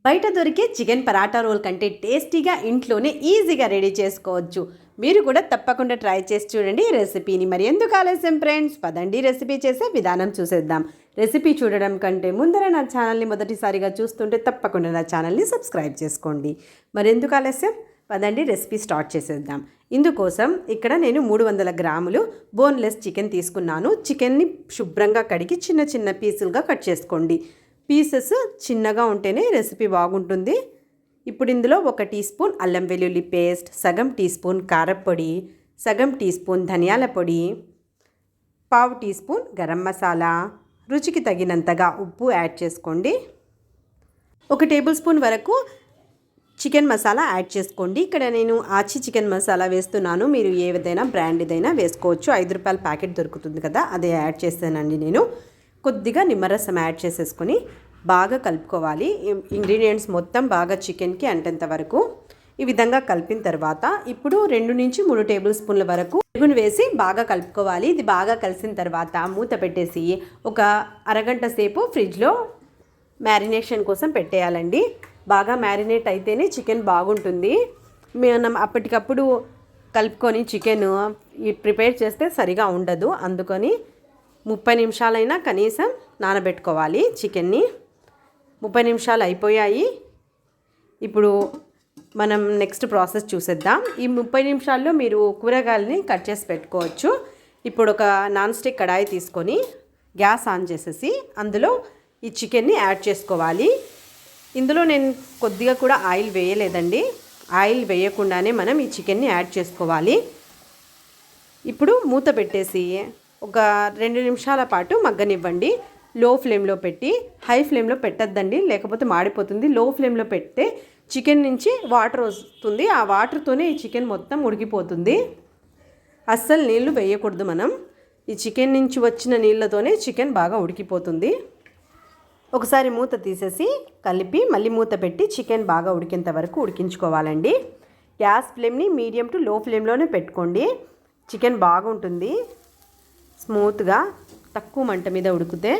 బయట దొరికే chicken paratha role కంటే టేస్టీగా ఇంట్లోనే ఈజీగా రెడీ చేసుకోవచ్చు. మీరు కూడా తప్పకుండా ట్రై చేసి చూడండి ఈ రెసిపీని. మరి ఎందుకు ఆలస్యం ఫ్రెండ్స్, పదండి రెసిపీ చేసే విధానం చూసేద్దాం. రెసిపీ చూడడం కంటే ముందర నా ఛానల్ని మొదటిసారిగా చూస్తుంటే తప్పకుండా నా ఛానల్ని సబ్స్క్రైబ్ చేసుకోండి. మరి ఎందుకు ఆలస్యం, పదండి రెసిపీ స్టార్ట్ చేసేద్దాం. ఇందుకోసం ఇక్కడ నేను 300 గ్రాములు బోన్లెస్ చికెన్ తీసుకున్నాను. చికెన్ని శుభ్రంగా కడిగి చిన్న చిన్న పీసులుగా కట్ చేసుకోండి. పీసెస్ చిన్నగా ఉంటేనే రెసిపీ బాగుంటుంది. ఇప్పుడు ఇందులో 1 టీ స్పూన్ అల్లం వెల్లుల్లి పేస్ట్, సగం టీ స్పూన్ కారప్పొడి, సగం టీ స్పూన్ ధనియాల పొడి, పావు టీ స్పూన్ గరం మసాలా, రుచికి తగినంతగా ఉప్పు యాడ్ చేసుకోండి. 1 టేబుల్ స్పూన్ వరకు చికెన్ మసాలా యాడ్ చేసుకోండి. ఇక్కడ నేను ఆచి చికెన్ మసాలా వేస్తున్నాను. మీరు ఏదైనా బ్రాండ్దైనా వేసుకోవచ్చు. 5 రూపాయల ప్యాకెట్ దొరుకుతుంది కదా, అదే యాడ్ చేస్తానండి నేను. కొద్దిగా నిమ్మరసం యాడ్ చేసేసుకొని బాగా కలుపుకోవాలి. ఇంగ్రీడియంట్స్ మొత్తం బాగా చికెన్కి అంటేంత వరకు ఈ విధంగా కలిపిన తర్వాత ఇప్పుడు 2 నుంచి 3 టేబుల్ స్పూన్ల వరకు పెరుగును వేసి బాగా కలుపుకోవాలి. ఇది బాగా కలిసిన తర్వాత మూత పెట్టేసి ఒక అరగంట సేపు ఫ్రిడ్జ్లో మ్యారినేషన్ కోసం పెట్టేయాలండి. బాగా మ్యారినేట్ అయితేనే చికెన్ బాగుంటుంది. మనం అప్పటికప్పుడు కలుపుకొని చికెన్ ప్రిపేర్ చేస్తే సరిగా ఉండదు. అందుకని 30 నిమిషాలైనా కనీసం నానబెట్టుకోవాలి చికెన్ని. 30 నిమిషాలు అయిపోయాయి. ఇప్పుడు మనం నెక్స్ట్ ప్రాసెస్ చూసేద్దాం. ఈ 30 నిమిషాల్లో మీరు కూరగాయలని కట్ చేసి పెట్టుకోవచ్చు. ఇప్పుడు ఒక నాన్ స్టిక్ కడాయి తీసుకొని గ్యాస్ ఆన్ చేసేసి అందులో ఈ చికెన్ని యాడ్ చేసుకోవాలి. ఇందులో నేను కొద్దిగా కూడా ఆయిల్ వేయలేదండి. ఆయిల్ వేయకుండానే మనం ఈ చికెన్ని యాడ్ చేసుకోవాలి. ఇప్పుడు మూత పెట్టేసి ఒక 2 నిమిషాల పాటు మగ్గనివ్వండి. లో ఫ్లేమ్లో పెట్టి, హై ఫ్లేమ్లో పెట్టద్దండి, లేకపోతే మాడిపోతుంది. లో ఫ్లేమ్లో పెడితే చికెన్ నుంచి వాటర్ వస్తుంది. ఆ వాటర్తోనే ఈ చికెన్ మొత్తం ఉడికిపోతుంది. అస్సలు నీళ్లు వేయకూడదు మనం. ఈ చికెన్ నుంచి వచ్చిన నీళ్ళతోనే చికెన్ బాగా ఉడికిపోతుంది. ఒకసారి మూత తీసేసి కలిపి మళ్ళీ మూత పెట్టి చికెన్ బాగా ఉడికేంత వరకు ఉడికించుకోవాలండి. గ్యాస్ ఫ్లేమ్ని మీడియం టు లో ఫ్లేమ్లోనే పెట్టుకోండి. చికెన్ బాగుంటుంది స్మూత్గా. తక్కువ మంట మీద ఉడికితే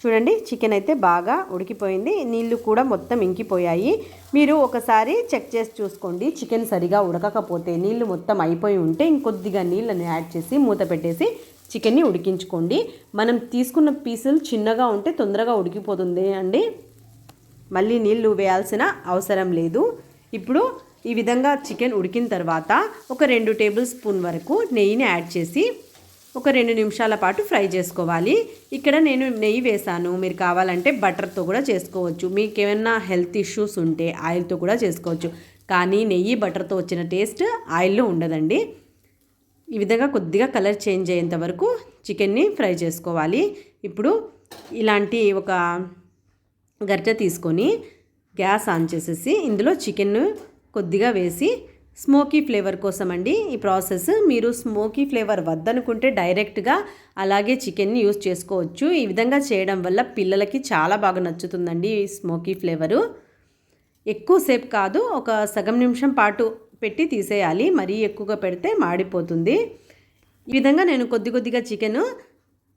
చూడండి చికెన్ అయితే బాగా ఉడికిపోయింది. నీళ్ళు కూడా మొత్తం ఇంకిపోయాయి. మీరు ఒకసారి చెక్ చేసి చూసుకోండి. చికెన్ సరిగా ఉడకకపోతే, నీళ్ళు మొత్తం అయిపోయి ఉంటే ఇంకొద్దిగా నీళ్ళని యాడ్ చేసి మూత పెట్టేసి చికెన్ని ఉడికించుకోండి. మనం తీసుకున్న పీసులు చిన్నగా ఉంటే తొందరగా ఉడికిపోతుంది అండి. మళ్ళీ నీళ్ళు వేయాల్సిన అవసరం లేదు. ఇప్పుడు ఈ విధంగా చికెన్ ఉడికిన తర్వాత ఒక 2 టేబుల్ స్పూన్ వరకు నెయ్యిని యాడ్ చేసి ఒక 2 నిమిషాల పాటు ఫ్రై చేసుకోవాలి. ఇక్కడ నేను నెయ్యి వేసాను. మీరు కావాలంటే బటర్తో కూడా చేసుకోవచ్చు. మీకు ఏమైనా హెల్త్ ఇష్యూస్ ఉంటే ఆయిల్తో కూడా చేసుకోవచ్చు. కానీ నెయ్యి బటర్తో వచ్చిన టేస్ట్ ఆయిల్లో ఉండదండి. ఈ విధంగా కొద్దిగా కలర్ చేంజ్ అయ్యేంత వరకు చికెన్ని ఫ్రై చేసుకోవాలి. ఇప్పుడు ఇలాంటి ఒక గరిటె తీసుకొని గ్యాస్ ఆన్ చేసేసి ఇందులో చికెన్ కొద్దిగా వేసి, స్మోకీ ఫ్లేవర్ కోసం అండి ఈ ప్రాసెస్. మీరు స్మోకీ ఫ్లేవర్ వద్దనుకుంటే డైరెక్ట్గా అలాగే చికెన్ని యూస్ చేసుకోవచ్చు. ఈ విధంగా చేయడం వల్ల పిల్లలకి చాలా బాగా నచ్చుతుందండి ఈ స్మోకీ ఫ్లేవరు. ఎక్కువసేపు కాదు, ఒక సగం నిమిషం పాటు పెట్టి తీసేయాలి. మరీ ఎక్కువగా పెడితే మాడిపోతుంది. ఈ విధంగా నేను కొద్దిగా చికెన్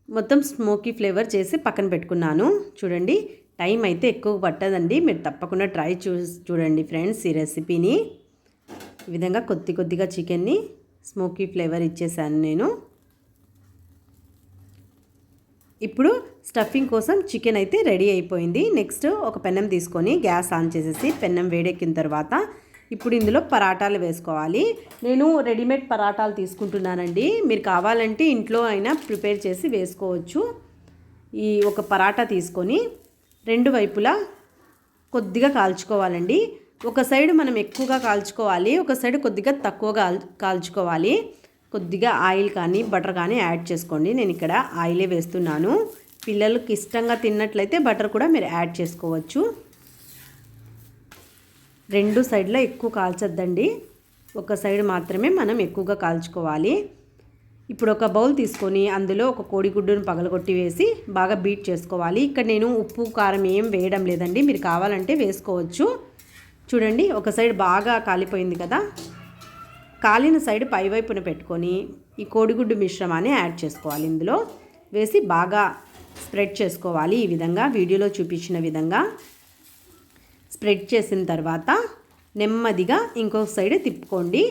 మొత్తం స్మోకీ ఫ్లేవర్ చేసి పక్కన పెట్టుకున్నాను. చూడండి టైం అయితే ఎక్కువ పట్టదండి. మీరు తప్పకుండా ట్రై చూడండి ఫ్రెండ్స్ ఈ రెసిపీని. ఈ విధంగా కొద్దిగా చికెన్ని స్మోకీ ఫ్లేవర్ ఇచ్చేసాను నేను. ఇప్పుడు స్టఫింగ్ కోసం చికెన్ అయితే రెడీ అయిపోయింది. నెక్స్ట్ ఒక పెన్నం తీసుకొని గ్యాస్ ఆన్ చేసేసి పెన్నం వేడెక్కిన తర్వాత ఇప్పుడు ఇందులో పరాటాలు వేసుకోవాలి. నేను రెడీమేడ్ పరాటాలు తీసుకుంటున్నానండి. మీరు కావాలంటే ఇంట్లో అయినా ప్రిపేర్ చేసి వేసుకోవచ్చు. ఈ ఒక పరాటా తీసుకొని 2 వైపులా కొద్దిగా కాల్చుకోవాలండి. ఒక సైడ్ మనం ఎక్కువగా కాల్చుకోవాలి, ఒక సైడ్ కొద్దిగా తక్కువగా కాల్చుకోవాలి. కొద్దిగా ఆయిల్ కానీ బటర్ కానీ యాడ్ చేసుకోండి. నేను ఇక్కడ ఆయిలే వేస్తున్నాను. పిల్లలకి ఇష్టంగా తిన్నట్లయితే బటర్ కూడా మీరు యాడ్ చేసుకోవచ్చు. 2 సైడ్లో ఎక్కువ కాల్చొద్దండి, ఒక సైడ్ మాత్రమే మనం ఎక్కువగా కాల్చుకోవాలి. ఇప్పుడు ఒక బౌల్ తీసుకొని అందులో ఒక కోడిగుడ్డును పగలగొట్టి వేసి బాగా బీట్ చేసుకోవాలి. ఇక్కడ నేను ఉప్పు కారం ఏం వేయడం లేదండి, మీరు కావాలంటే వేసుకోవచ్చు. చూడండి ఒక సైడ్ బాగా కాలిపోయింది కదా. కాలిన సైడ్ పైవైపున పెట్టుకొని ఈ కోడిగుడ్డు మిశ్రమాన్ని యాడ్ చేసుకోవాలి. ఇందులో వేసి బాగా స్ప్రెడ్ చేసుకోవాలి. ఈ విధంగా వీడియోలో చూపించిన విధంగా స్ప్రెడ్ చేసిన తర్వాత నెమ్మదిగా ఇంకో సైడ్ తిప్పుకోండి.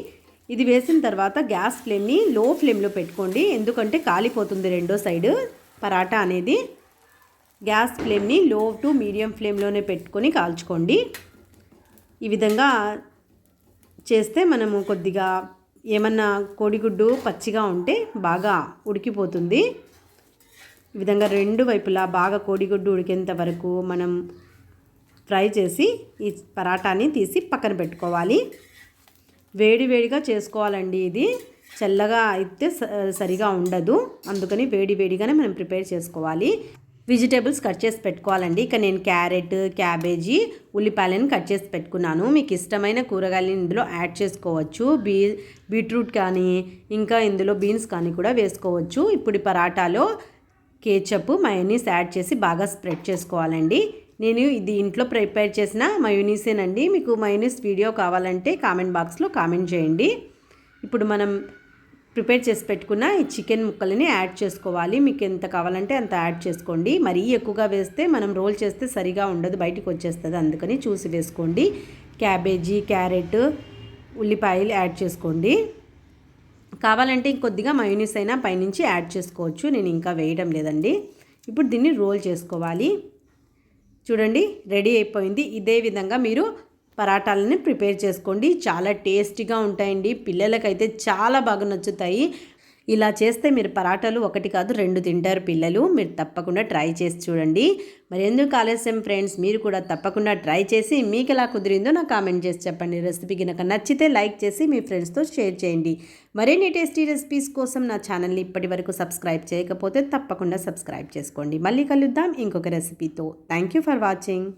ఇది వేసిన తర్వాత గ్యాస్ ఫ్లేమ్ని లో ఫ్లేమ్లో పెట్టుకోండి, ఎందుకంటే కాలిపోతుంది రెండో సైడ్ పరాటా అనేది. గ్యాస్ ఫ్లేమ్ని లో టు మీడియం ఫ్లేమ్లోనే పెట్టుకొని కాల్చుకోండి. ఈ విధంగా చేస్తే మనము కొద్దిగా ఏమన్నా కోడిగుడ్డు పచ్చిగా ఉంటే బాగా ఉడికిపోతుంది. ఈ విధంగా రెండు వైపులా బాగా కోడిగుడ్డు ఉడికేంత వరకు మనం ఫ్రై చేసి ఈ పరాటాని తీసి పక్కన పెట్టుకోవాలి. వేడి వేడిగా చేసుకోవాలండి. ఇది చల్లగా అయితే సరిగా ఉండదు, అందుకని వేడి వేడిగానే మనం ప్రిపేర్ చేసుకోవాలి. వెజిటేబుల్స్ కట్ చేసి పెట్టుకోవాలండి. ఇక నేను క్యారెట్, క్యాబేజీ, ఉల్లిపాయలను కట్ చేసి పెట్టుకున్నాను. మీకు ఇష్టమైన కూరగాయలను ఇందులో యాడ్ చేసుకోవచ్చు. బీట్రూట్ కానీ ఇంకా ఇందులో బీన్స్ కానీ కూడా వేసుకోవచ్చు. ఇప్పుడు పరాటాలో కేచప్, మయోనీస్ యాడ్ చేసి బాగా స్ప్రెడ్ చేసుకోవాలండి. నేను ఇది ఇంట్లో ప్రిపేర్ చేసిన మయోనీసేనండి. మీకు మయోనీస్ వీడియో కావాలంటే కామెంట్ బాక్స్లో కామెంట్ చేయండి. ఇప్పుడు మనం ప్రిపేర్ చేసి పెట్టుకున్న ఈ చికెన్ ముక్కలని యాడ్ చేసుకోవాలి. మీకు ఎంత కావాలంటే అంత యాడ్ చేసుకోండి. మరీ ఎక్కువగా వేస్తే మనం రోల్ చేస్తే సరిగా ఉండదు, బయటికి వచ్చేస్తుంది, అందుకని చూసి వేసుకోండి. క్యాబేజీ, క్యారెట్, ఉల్లిపాయలు యాడ్ చేసుకోండి. కావాలంటే ఇంకొద్దిగా మయోనీస్ అయినా పైనుంచి యాడ్ చేసుకోవచ్చు, నేను ఇంకా వేయడం లేదండి. ఇప్పుడు దీన్ని రోల్ చేసుకోవాలి. చూడండి రెడీ అయిపోయింది. ఇదే విధంగా మీరు పరాటాలని ప్రిపేర్ చేసుకోండి. చాలా టేస్టీగా ఉంటాయండి, పిల్లలకైతే చాలా బాగా నచ్చుతాయి. ఇలా చేస్తే మీరు పరాటాలు ఒకటి కాదు 2 తింటారు పిల్లలు. మీరు తప్పకుండా ట్రై చేసి చూడండి. మరి ఎందుకు ఆలస్యం ఫ్రెండ్స్, మీరు కూడా తప్పకుండా ట్రై చేసి మీకు ఎలా కుదిరిందో నాకు కామెంట్ చేసి చెప్పండి. రెసిపీ కనుక నచ్చితే లైక్ చేసి మీ ఫ్రెండ్స్తో షేర్ చేయండి. మరిన్ని టేస్టీ రెసిపీస్ కోసం నా ఛానల్ని ఇప్పటి వరకు సబ్స్క్రైబ్ చేయకపోతే తప్పకుండా సబ్స్క్రైబ్ చేసుకోండి. మళ్ళీ కలుద్దాం ఇంకొక రెసిపీతో. Thank you for watching.